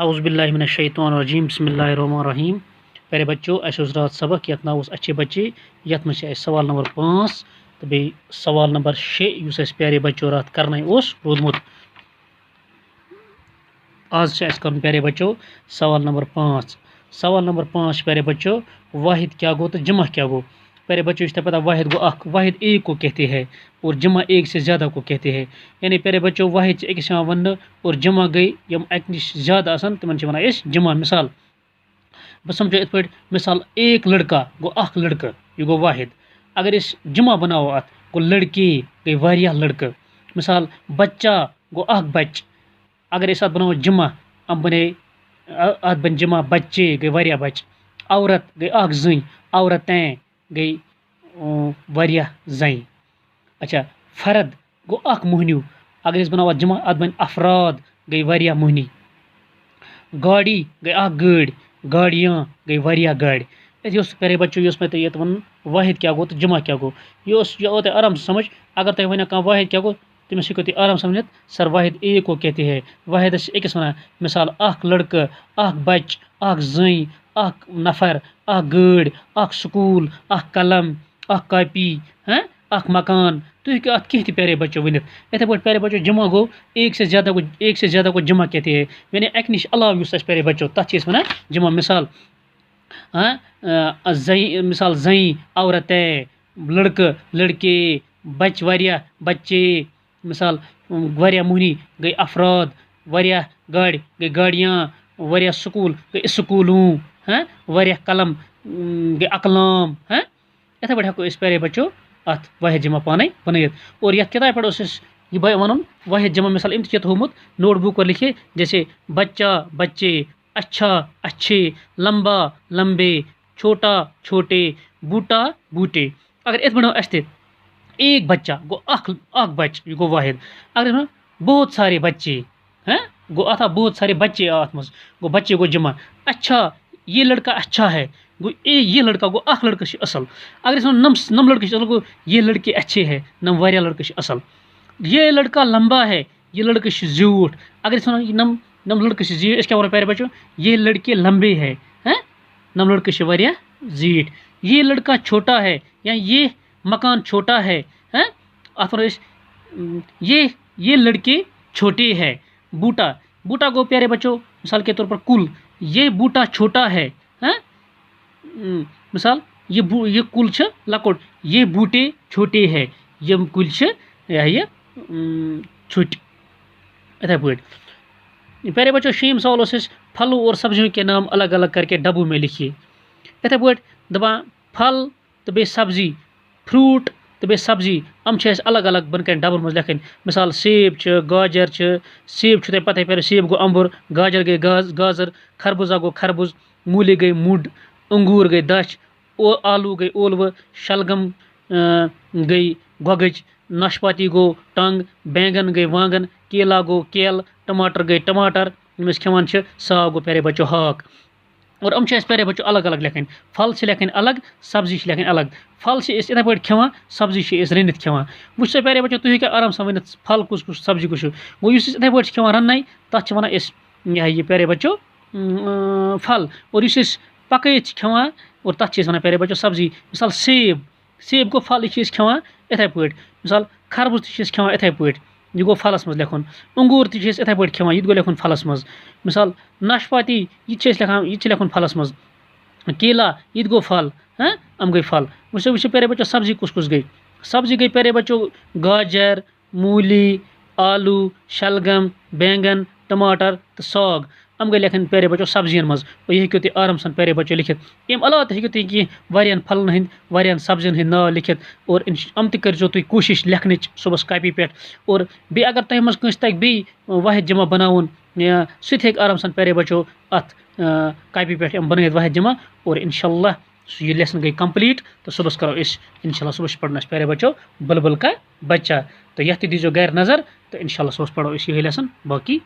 اعوذ باللہ من الشیطان الرجیم بسم اللہ الرحمن الرحیم. پیارے بچوں اس رات سبق یت ناو اچھے بچے یت مجھ سوال نمبر 5 تو بی سوال نمبر 6 اس پیارے بچوں رات کرنا رودمت. آج کرن پیارے بچوں سوال نمبر 5. سوال نمبر 5 پیارے بچوں واحد کیا گو تو جمع کیا گو. پیارے بچوں اس پتہ واحد گو اخ واحد ایک کو کہتے ہیں اور جمع ایک سے زیادہ کو کہتے ہیں. یعنی پیارے بچوں واحد ایک ون اور جمع گئی یم ایک نش زیادہ آسان تمن اس جمع. مثال بس سمجھو ات پہ مثال ایک لڑکا گو اخ لڑکہ یہ گو واحد. اگر اس جمع بناو ات گو لڑکی گئی واریاہ لڑکہ. مثال بچہ گو اخ بچ. اگر اس ات بناو جمع ام بنے ات بن جمع بچے گئی واریاہ بچ. عورت گئی اخ زٔنۍ عورتیں گئی واریاہ زنہِ. اچھا فرد گو اخ مہنیو. اگر اس بناو جمع ات بن افراد گئی واریاہ مہنی. گاڑی گئی اخ گٲڑۍ گاڑیاں گئی واریاہ گاڑِ. یہ پیارے بچوں یہ میں یہ ون واحد کیا گو تو جمع کیا گو. یہ آو تہ آرام سے سمجھ. اگر تہ ون کھانا واحد کیا گو تمس ہیکو تھی آرام سمجھت. سر واحد ایک کو کہتے ہیں واحد اکس ونان. مثال اخ لڑکہ اخ بچ اخ زٔنۍ اخ نفر اخ گٲڑۍ اخ سکول اخ قلم اخ کاپی اخ مکان. تھی ہیکو ات کینٛہہ تہ پیارے بچوں ونت. اتھے پٲٹھۍ پیارے بچوں جمع گو ایک سے زیادہ کو جمع کہتے ہیں. یعنی اکہ نش علاوہ اس پیارے بچوں تتھ ونان جمع. مثال مثال زٔنۍ عورتیں لڑکہ لڑکے بچ واریاہ بچے. مثال واریاہ مہنی گئی افراد واریاہ گاڑِ گئی گاڑیاں واریاہ سکول گئی سکولوں واریاہ قلم گئی اقلام. اتھے پٲٹھۍ ہیکو اس پیارے بچوں ات واحد جمع پانے بنائت. اور یتھ کتاب پہ اس یہ ون واحد جمع. مثال ام تہ تھومت نوٹ بک پر لکھے جیسے بچہ بچے اچھا اچھے لمبا لمبے چھوٹا چھوٹے بوٹا بوٹے. اگر ات بنو اس ایک بچہ گو اخ بچ یہ گو واحد. اگر بہت سارے بچے گو اتھا بہت سارے بچے ات مز گو بچے گو جمع. اچھا یہ لڑکا اچھا ہے گو یہ لڑکا گو اخ لڑکہ اصل. اگر اس نم لڑکے اصل گو یہ لڑکے اچھے ہیں نم واریاہ لڑکے اصل. یہ لڑکا لمبا ہے یہ لڑکہ زیوٹھ. اگر اس نم لڑکے زیٹھ اس کیا پیارے بچوں یہ لڑکے لمبے ہیں نم لڑکے واریاہ زیٹھ. یہ لڑکا چھوٹا ہے یا یہ مکان چھوٹا ہے ات یہ لڑکے چھوٹے ہیں. بوٹا بوٹا گو پیارے بچوں مثال کے طور پر کل. یہ بوٹا چھوٹا ہے. مثال یہ کل لکٹ یہ بوٹے چھوٹے ہیں یم کل یہ چھٹ. اتھے پٲٹھۍ پیارے بچوں شیم سوال اس پھلوں اور سبزیوں کے نام الگ الگ کر کے ڈبوں میں لکھیے. اتھے پٲٹھۍ دپان پھل تو بیٚیہِ سبزی فروٹ تو بیٚیہِ سبزی ام الگ الگ بن کن ڈبن مز لکھن. مثال سیب گاجر سیب تہ پتہ پیارے سیب گو امبر گاجر گئی گازر خربوزہ گو خربوز مولی گئی مڈ انگور گئی دچھ آلو گئی اولوہ شلگم گئی گوگج ناشپاتی گو ٹنگ بینگن گئی وانگن کیلا گو کیل ٹماٹر گئی ٹماٹر یم کھیوان ساگ گو پیارے بچوں ہاک. اور ام پیارے بچوں الگ الگ لکھن. پھل سے لکھن الگ سبزی لکھن الگ. پھل سے اتھے پٲٹھۍ کھیوان سبزی رنت کھیوان. وچھ سا پیارے بچوں تھی ہیکو آرام سے ونت پھل کس کس سبزی کس گو. اس اتھے پٲٹھۍ کھیوان رننے تتھ ونان اس یہ پیارے بچوں پھل. اور اس پکائت کھیوان اور تتھ ونان پیارے بچوں سبزی. مثال سیب گو پھل یہ کھیوان اتھے پٲٹھۍ. مثال خربوز تہ کھیوان اتھے پٲٹھۍ یہ گو پھلس مز لکھن. انگور تہ اتھے پٲٹھۍ کھیوان یہ گو لکھن پھلس مز. مثال ناشپاتی یہ لکھان یہ لکھن پھلس مز. کیلا یہ گو پھل ام گئی پھل. وچھ پیارے بچوں سبزی کس کس گئی. سبزی گئی پیارے بچوں گاجر مولی آلو شلگم بینگن ٹماٹر تو ساگ ام گئی لکھن پیارے بچوں سبزین مز. اور یہ ہیکو تھی آرام سان پیارے بچوں لکھت. ام علاوہ تہ ہیکو تھی کہ واریاہن پھلن ہند واریاہن سبزین ہند ناو لکھت. اور ام تہ کرزو تھی کوشش لکھنچ صبح کاپی پہ. اور بیٚیہِ اگر تۄہہِ منٛز کٲنٛسہِ تگہِ بیٚیہِ واحد جمع بناوُن سُہ تہِ ہیٚکہِ آرام سان پیارے بچوں اتھ کاپی پہ بنٲیِتھ واحد جمع. اور انشاءاللہ یہ لیسن گئی کمپلیٹ. تو صبح کرو اس انشاءاللہ صبح پڑھنا پیارے بچوں بلبل کا بچہ. تو یتھ تہِ دیزیو گھر نظر تو انشاءاللہ صبح پڑھو اس یہ لیسن باقی.